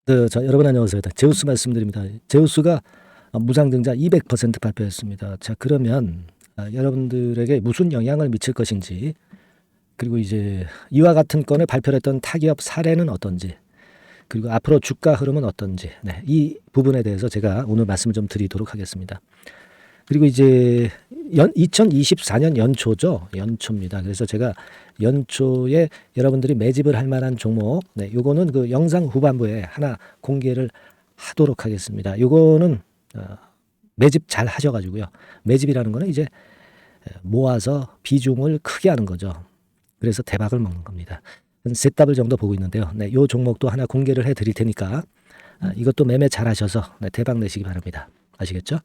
여러분 안녕하세요. 제우스 말씀드립니다. 제우스가 무상증자 200% 발표했습니다. 자, 그러면 여러분들에게 무슨 영향을 미칠 것인지, 그리고 이제 이와 같은 건을 발표했던 타기업 사례는 어떤지, 그리고 앞으로 주가 흐름은 어떤지, 이 부분에 대해서 제가 오늘 말씀을 좀 드리도록 하겠습니다. 그리고 이제 2024년 연초죠. 연초입니다. 그래서 제가 연초에 여러분들이 매집을 할 만한 종목, 요거는 그 영상 후반부에 하나 공개를 하도록 하겠습니다. 요거는 매집 잘 하셔가지고요. 매집이라는 거는 이제 모아서 비중을 크게 하는 거죠. 그래서 대박을 먹는 겁니다. 한 세 답을 정도 보고 있는데요. 요 종목도 하나 공개를 해드릴 테니까 이것도 매매 잘 하셔서 대박 내시기 바랍니다. 아시겠죠?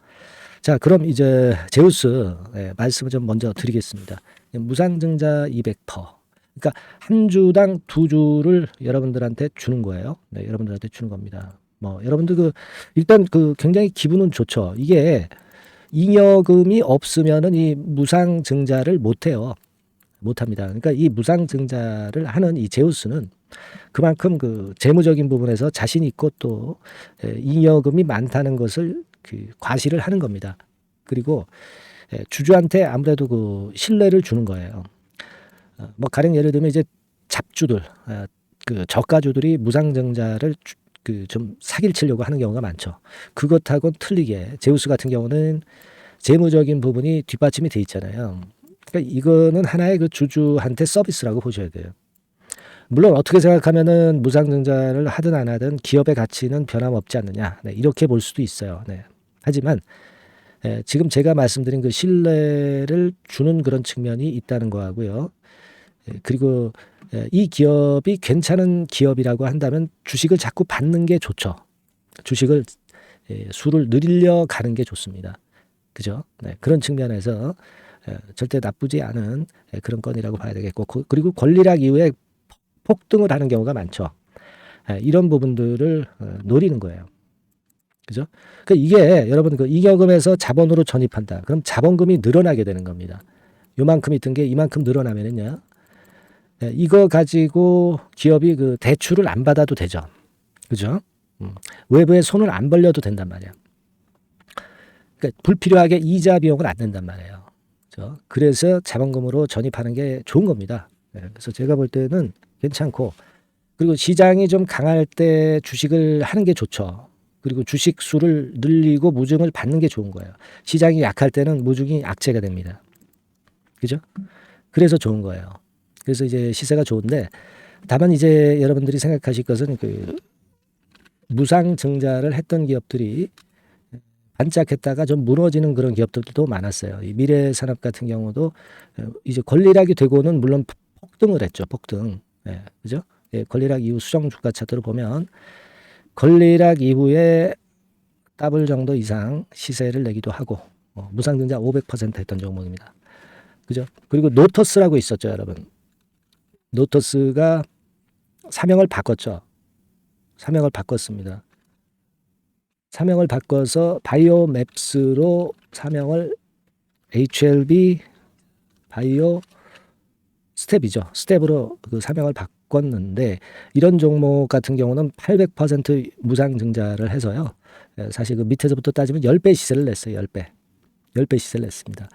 자, 그럼 이제 제우스 말씀을 좀 먼저 드리겠습니다. 무상증자 200%. 그러니까 한 주당 두 주를 여러분들한테 주는 거예요. 여러분들한테 주는 겁니다. 뭐 여러분들 일단 굉장히 기분은 좋죠. 이게 잉여금이 없으면은 이 무상증자를 못 해요. 못 합니다. 그러니까 이 무상증자를 하는 이 제우스는 그만큼 재무적인 부분에서 자신 있고 또 잉여금이 많다는 것을 과시를 하는 겁니다. 그리고 주주한테 아무래도 신뢰를 주는 거예요. 뭐 가령 예를 들면 이제 잡주들, 저가주들이 무상증자를 좀 사기를 치려고 하는 경우가 많죠. 그것하고는 틀리게 제우스 같은 경우는 재무적인 부분이 뒷받침이 돼 있잖아요. 그러니까 이거는 하나의 주주한테 서비스라고 보셔야 돼요. 물론 어떻게 생각하면은 무상증자를 하든 안 하든 기업의 가치는 변함없지 않느냐, 이렇게 볼 수도 있어요. 하지만 지금 제가 말씀드린 신뢰를 주는 그런 측면이 있다는 거하고요. 그리고 이 기업이 괜찮은 기업이라고 한다면 주식을 자꾸 받는 게 좋죠. 주식을 수를 늘려 가는 게 좋습니다. 그죠? 그런 측면에서 절대 나쁘지 않은 그런 건이라고 봐야 되겠고, 그리고 권리락 이후에 폭등을 하는 경우가 많죠. 이런 부분들을 노리는 거예요. 그죠? 그러니까 이게 여러분 잉여금에서 자본으로 전입한다. 그럼 자본금이 늘어나게 되는 겁니다. 요만큼이 든 게 이만큼 늘어나면은요. 이거 가지고 기업이 대출을 안 받아도 되죠. 그죠? 외부에 손을 안 벌려도 된단 말이야. 그러니까 불필요하게 이자 비용을 안 낸단 말이에요. 그죠? 그래서 자본금으로 전입하는 게 좋은 겁니다. 그래서 제가 볼 때는 괜찮고, 그리고 시장이 좀 강할 때 주식을 하는 게 좋죠. 그리고 주식 수를 늘리고 무증을 받는 게 좋은 거예요. 시장이 약할 때는 무증이 악재가 됩니다. 그죠? 그래서 좋은 거예요. 그래서 이제 시세가 좋은데, 다만 이제 여러분들이 생각하실 것은 무상증자를 했던 기업들이 반짝했다가 좀 무너지는 그런 기업들도 많았어요. 이 미래산업 같은 경우도 이제 권리락이 되고는 물론 폭등을 했죠. 폭등. 그죠? 권리락 이후 수정 주가 차트를 보면 권리락 이후에 더블 정도 이상 시세를 내기도 하고, 무상증자 500% 했던 종목입니다. 그죠? 그리고 노터스라고 있었죠, 여러분. 노터스가 사명을 바꿨죠. 사명을 바꿨습니다. 사명을 바꿔서 바이오맵스로 사명을 HLB 바이오 스텝이죠. 스텝으로 사명을 바꿨는데, 이런 종목 같은 경우는 800% 무상증자를 해서요. 사실 밑에서부터 따지면 10배 시세를 냈어요. 10배. 10배 시세를 냈습니다.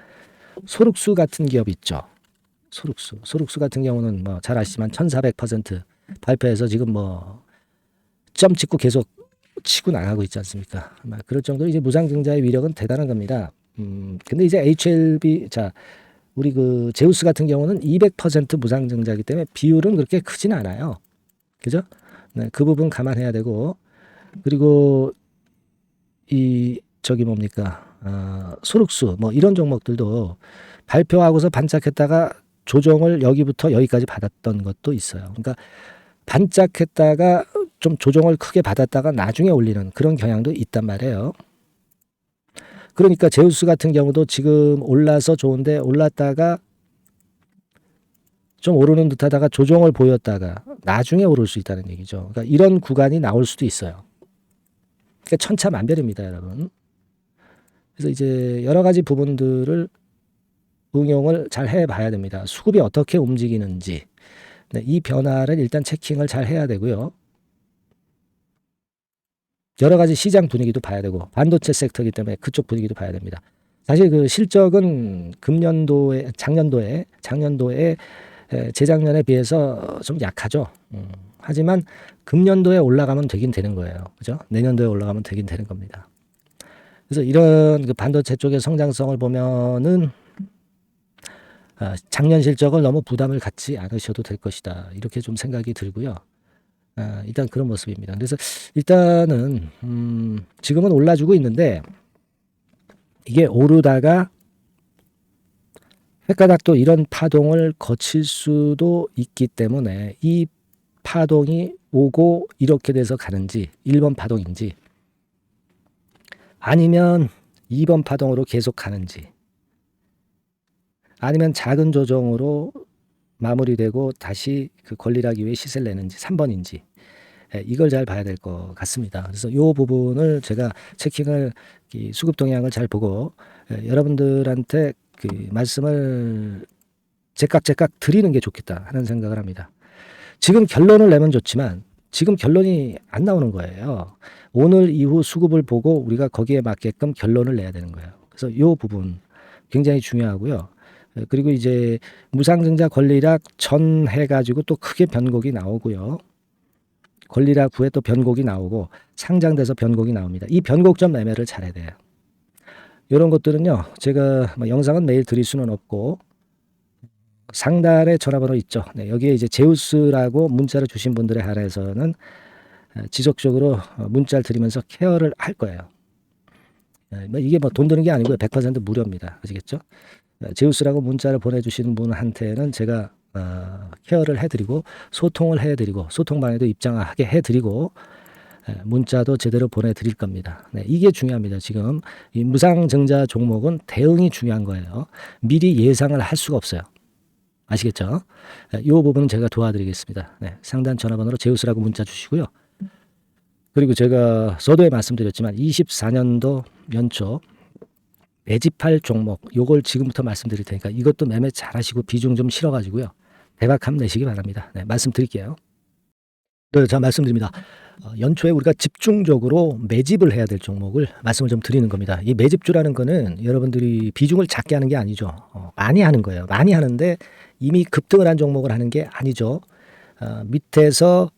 소룩수 같은 기업 있죠. 소룩수 같은 경우는 뭐 잘 아시지만 1400% 발표해서 지금 점 찍고 계속 치고 나가고 있지 않습니까? 그럴 정도로 이제 무상증자의 위력은 대단한 겁니다. 근데 이제 HLB, 우리 제우스 같은 경우는 200% 무상증자이기 때문에 비율은 그렇게 크진 않아요. 그죠? 그 부분 감안해야 되고, 그리고 소룩수 이런 종목들도 발표하고서 반짝했다가 조정을 여기부터 여기까지 받았던 것도 있어요. 그러니까 반짝했다가 좀 조정을 크게 받았다가 나중에 올리는 그런 경향도 있단 말이에요. 그러니까 제우스 같은 경우도 지금 올라서 좋은데 올랐다가 좀 오르는 듯하다가 조정을 보였다가 나중에 오를 수 있다는 얘기죠. 그러니까 이런 구간이 나올 수도 있어요. 그러니까 천차만별입니다, 여러분. 그래서 이제 여러 가지 부분들을 응용을 잘 해봐야 됩니다. 수급이 어떻게 움직이는지, 이 변화를 일단 체킹을 잘 해야 되고요. 여러 가지 시장 분위기도 봐야 되고 반도체 섹터이기 때문에 그쪽 분위기도 봐야 됩니다. 사실 그 실적은 작년도에 재작년에 비해서 좀 약하죠. 하지만 금년도에 올라가면 되긴 되는 거예요. 그죠? 내년도에 올라가면 되긴 되는 겁니다. 그래서 이런 그 반도체 쪽의 성장성을 보면은 작년 실적을 너무 부담을 갖지 않으셔도 될 것이다. 이렇게 좀 생각이 들고요. 일단 그런 모습입니다. 그래서 일단은 지금은 올라주고 있는데 이게 오르다가 횟가닥도 이런 파동을 거칠 수도 있기 때문에 이 파동이 오고 이렇게 돼서 가는지 1번 파동인지 아니면 2번 파동으로 계속 가는지 아니면 작은 조정으로 마무리되고 다시 그 권리락 이후에 시세를 내는지 3번인지 이걸 잘 봐야 될 것 같습니다. 그래서 이 부분을 제가 체킹을 수급 동향을 잘 보고 여러분들한테 그 말씀을 제깍 드리는 게 좋겠다 하는 생각을 합니다. 지금 결론을 내면 좋지만 지금 결론이 안 나오는 거예요. 오늘 이후 수급을 보고 우리가 거기에 맞게끔 결론을 내야 되는 거예요. 그래서 이 부분 굉장히 중요하고요. 그리고 이제 무상증자 권리락 전 해가지고 또 크게 변곡이 나오고요. 권리락 후에 또 변곡이 나오고 상장돼서 변곡이 나옵니다. 이 변곡점 매매를 잘해야 돼요. 이런 것들은요. 제가 영상은 매일 드릴 수는 없고 상단에 전화번호 있죠. 네, 여기에 이제 제우스라고 문자를 주신 분들에 한해서는 지속적으로 문자를 드리면서 케어를 할 거예요. 이게 뭐 돈 드는 게 아니고요. 100% 무료입니다. 아시겠죠? 제우스라고 문자를 보내주신 분한테는 제가 케어를 해드리고 소통을 해드리고 소통방에도 입장하게 해드리고 문자도 제대로 보내드릴 겁니다. 네, 이게 중요합니다. 지금 이 무상증자 종목은 대응이 중요한 거예요. 미리 예상을 할 수가 없어요. 아시겠죠? 이 부분은 제가 도와드리겠습니다. 네, 상단 전화번호로 제우스라고 문자 주시고요. 그리고 제가 서두에 말씀드렸지만 24년도 연초 매집할 종목 요걸 지금부터 말씀드릴 테니까 이것도 매매 잘하시고 비중 좀 실어가지고요. 대박 한번 내시기 바랍니다. 네, 말씀드릴게요. 네, 자 말씀드립니다. 연초에 우리가 집중적으로 매집을 해야 될 종목을 말씀을 좀 드리는 겁니다. 이 매집주라는 거는 여러분들이 비중을 작게 하는 게 아니죠. 많이 하는 거예요. 많이 하는데 이미 급등을 한 종목을 하는 게 아니죠. 밑에서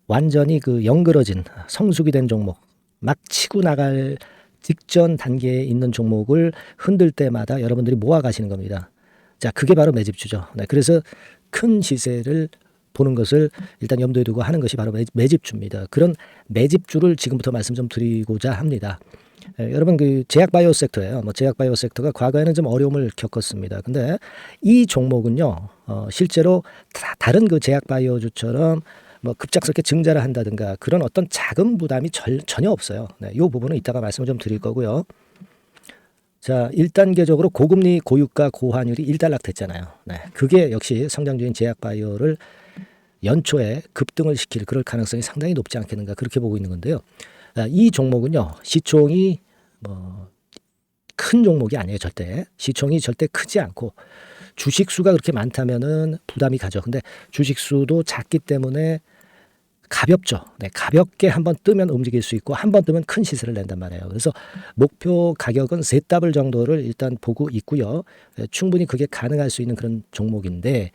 완전히 그 영그러진 성숙이 된 종목 막 치고 나갈 직전 단계에 있는 종목을 흔들 때마다 여러분들이 모아 가시는 겁니다. 자, 그게 바로 매집주죠. 네, 그래서 큰 시세를 보는 것을 일단 염두에 두고 하는 것이 바로 매집주입니다. 그런 매집주를 지금부터 말씀 좀 드리고자 합니다. 여러분 그 제약바이오 섹터예요. 제약바이오 섹터가 과거에는 좀 어려움을 겪었습니다. 근데 이 종목은요, 실제로 다른 그 제약바이오주처럼 급작스럽게 증자를 한다든가 그런 어떤 자금 부담이 전혀 없어요. 네, 이 부분은 이따가 말씀을 좀 드릴 거고요. 자, 1단계적으로 고금리, 고유가, 고환율이 일단락됐잖아요. 네, 그게 역시 성장주인 제약바이오를 연초에 급등을 시킬 그럴 가능성이 상당히 높지 않겠는가 그렇게 보고 있는 건데요. 이 종목은요, 시총이 큰 종목이 아니에요. 절대. 시총이 절대 크지 않고 주식 수가 그렇게 많다면은 부담이 가죠. 근데 주식 수도 작기 때문에 가볍죠. 네, 가볍게 한번 뜨면 움직일 수 있고 한번 뜨면 큰 시세를 낸단 말이에요. 그래서 목표 가격은 세 더블 정도를 일단 보고 있고요. 충분히 그게 가능할 수 있는 그런 종목인데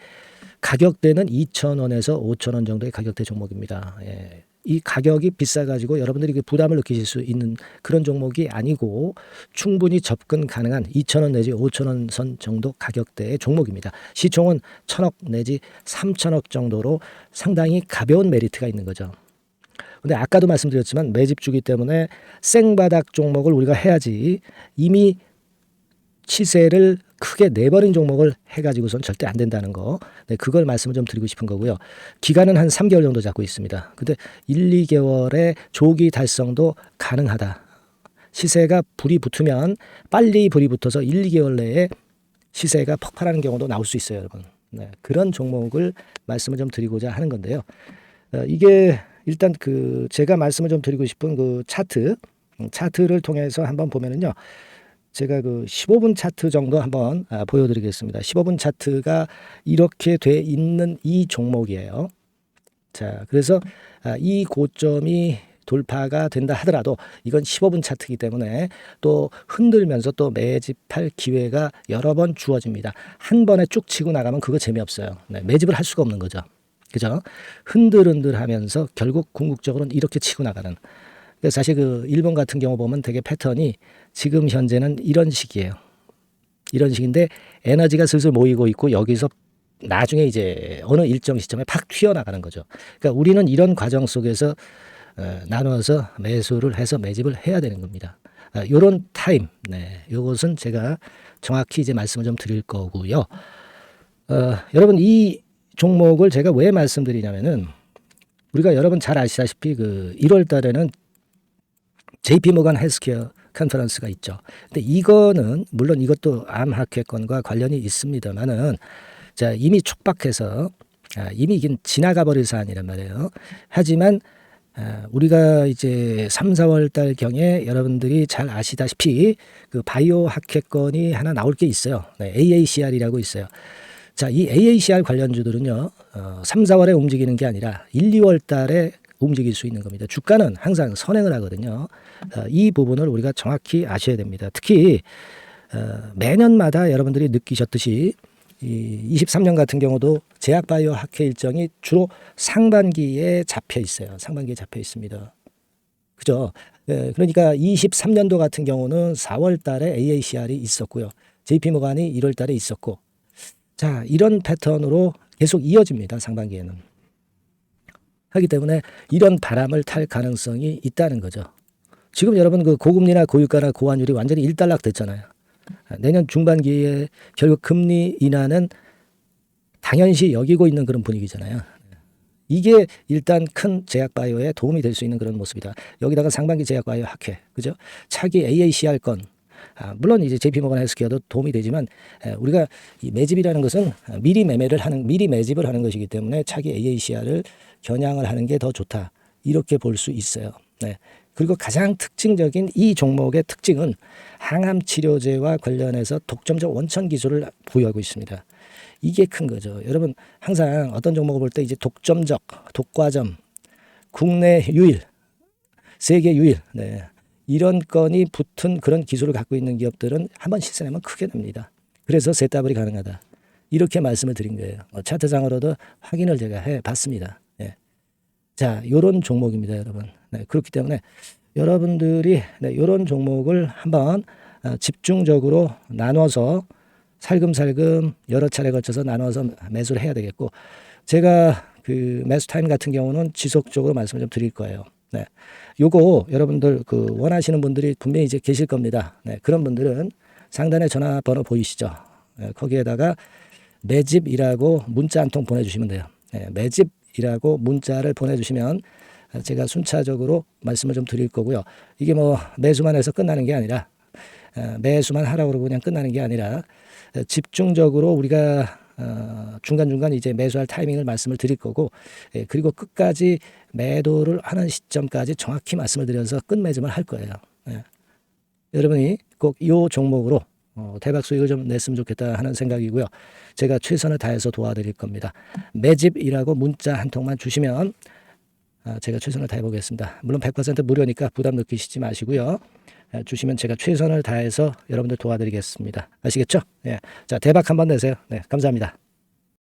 가격대는 2,000원에서 5,000원 정도의 가격대 종목입니다. 예. 이 가격이 비싸가지고 여러분들이 부담을 느끼실 수 있는 그런 종목이 아니고 충분히 접근 가능한 2,000원 내지 5,000원 선 정도 가격대의 종목입니다. 시총은 1,000억 내지 3,000억 정도로 상당히 가벼운 메리트가 있는 거죠. 근데 아까도 말씀드렸지만 매집주기 때문에 생바닥 종목을 우리가 해야지 이미 시세를 크게 내버린 종목을 해가지고선 절대 안 된다는 거. 네, 그걸 말씀을 좀 드리고 싶은 거고요. 기간은 한 3개월 정도 잡고 있습니다. 근데 1, 2개월의 조기 달성도 가능하다. 시세가 불이 붙으면 빨리 불이 붙어서 1, 2개월 내에 시세가 폭발하는 경우도 나올 수 있어요, 여러분. 네, 그런 종목을 말씀을 좀 드리고자 하는 건데요. 이게 일단 그 제가 말씀을 좀 드리고 싶은 그 차트를 통해서 한번 보면은요. 제가 그 15분 차트 정도 한번 보여드리겠습니다. 15분 차트가 이렇게 돼 있는 이 종목이에요. 자, 그래서 이 고점이 돌파가 된다 하더라도 이건 15분 차트이기 때문에 또 흔들면서 또 매집할 기회가 여러 번 주어집니다. 한 번에 쭉 치고 나가면 그거 재미없어요. 네, 매집을 할 수가 없는 거죠. 그죠? 흔들흔들하면서 결국 궁극적으로는 이렇게 치고 나가는. 그래서 사실 그 일본 같은 경우 보면 되게 패턴이 지금 현재는 이런 식이에요. 이런 식인데 에너지가 슬슬 모이고 있고 여기서 나중에 이제 어느 일정 시점에 팍 튀어나가는 거죠. 그러니까 우리는 이런 과정 속에서 나눠서 매수를 해서 매집을 해야 되는 겁니다. 요런 타임, 네, 요것은 제가 정확히 이제 말씀을 좀 드릴 거고요. 여러분 이 종목을 제가 왜 말씀드리냐면은 우리가 여러분 잘 아시다시피 그 1월 달에는 JP 모간 헬스케어 컨퍼런스가 있죠. 근데 이거는 물론 이것도 암 학회권과 관련이 있습니다만은 자, 이미 촉박해서 이미 이게 지나가 버릴 사안이란 말이에요. 하지만 우리가 이제 3, 4월 달 경에 여러분들이 잘 아시다시피 그 바이오 학회권이 하나 나올 게 있어요. 네, AACR이라고 있어요. 자, 이 AACR 관련주들은요, 3, 4월에 움직이는 게 아니라 1, 2월 달에 움직일 수 있는 겁니다. 주가는 항상 선행을 하거든요. 이 부분을 우리가 정확히 아셔야 됩니다. 특히 매년마다 여러분들이 느끼셨듯이 이 23년 같은 경우도 제약바이오 학회 일정이 주로 상반기에 잡혀 있어요. 상반기에 잡혀 있습니다. 그죠? 그러니까 23년도 같은 경우는 4월 달에 AACR이 있었고요. JP모간이 1월 달에 있었고, 자, 이런 패턴으로 계속 이어집니다. 상반기에는. 하기 때문에 이런 바람을 탈 가능성이 있다는 거죠. 지금 여러분 그 고금리나 고유가나 고환율이 완전히 일단락 됐잖아요. 내년 중반기에 결국 금리 인하는 당연시 여기고 있는 그런 분위기잖아요. 이게 일단 큰 제약바이오에 도움이 될 수 있는 그런 모습이다. 여기다가 상반기 제약바이오 학회, 그죠? 차기 AACR 건, 물론 이제 JP모간 헬스케어도 도움이 되지만 우리가 이 매집이라는 것은 미리 매집을 하는 것이기 때문에 차기 AACR을 겨냥을 하는 게 더 좋다. 이렇게 볼 수 있어요. 네. 그리고 가장 특징적인 이 종목의 특징은 항암 치료제와 관련해서 독점적 원천 기술을 보유하고 있습니다. 이게 큰 거죠. 여러분 항상 어떤 종목을 볼 때 이제 독점적, 독과점, 국내 유일, 세계 유일, 네, 이런 건이 붙은 그런 기술을 갖고 있는 기업들은 한번 실현하면 크게 납니다. 그래서 세더블이 가능하다. 이렇게 말씀을 드린 거예요. 차트상으로도 확인을 제가 해봤습니다. 네. 자, 요런 종목입니다, 여러분. 네, 그렇기 때문에 여러분들이 이런 종목을 한번 집중적으로 나눠서 살금살금 여러 차례 거쳐서 나눠서 매수를 해야 되겠고, 제가 그 매수 타임 같은 경우는 지속적으로 말씀을 좀 드릴 거예요. 네, 요거 여러분들 그 원하시는 분들이 분명히 이제 계실 겁니다. 네, 그런 분들은 상단에 전화번호 보이시죠? 네, 거기에다가 매집이라고 문자 한 통 보내주시면 돼요. 네, 매집이라고 문자를 보내주시면 제가 순차적으로 말씀을 좀 드릴 거고요. 이게 뭐 매수만 해서 끝나는 게 아니라 매수만 하라고 그러고 그냥 끝나는 게 아니라 집중적으로 우리가 중간중간 이제 매수할 타이밍을 말씀을 드릴 거고, 그리고 끝까지 매도를 하는 시점까지 정확히 말씀을 드려서 끝매집을 할 거예요. 여러분이 꼭 이 종목으로 대박 수익을 좀 냈으면 좋겠다 하는 생각이고요. 제가 최선을 다해서 도와드릴 겁니다. 매집이라고 문자 한 통만 주시면 제가 최선을 다해 보겠습니다. 물론 100% 무료니까 부담 느끼시지 마시고요. 주시면 제가 최선을 다해서 여러분들 도와드리겠습니다. 아시겠죠? 예. 자, 대박 한번 내세요. 네, 감사합니다.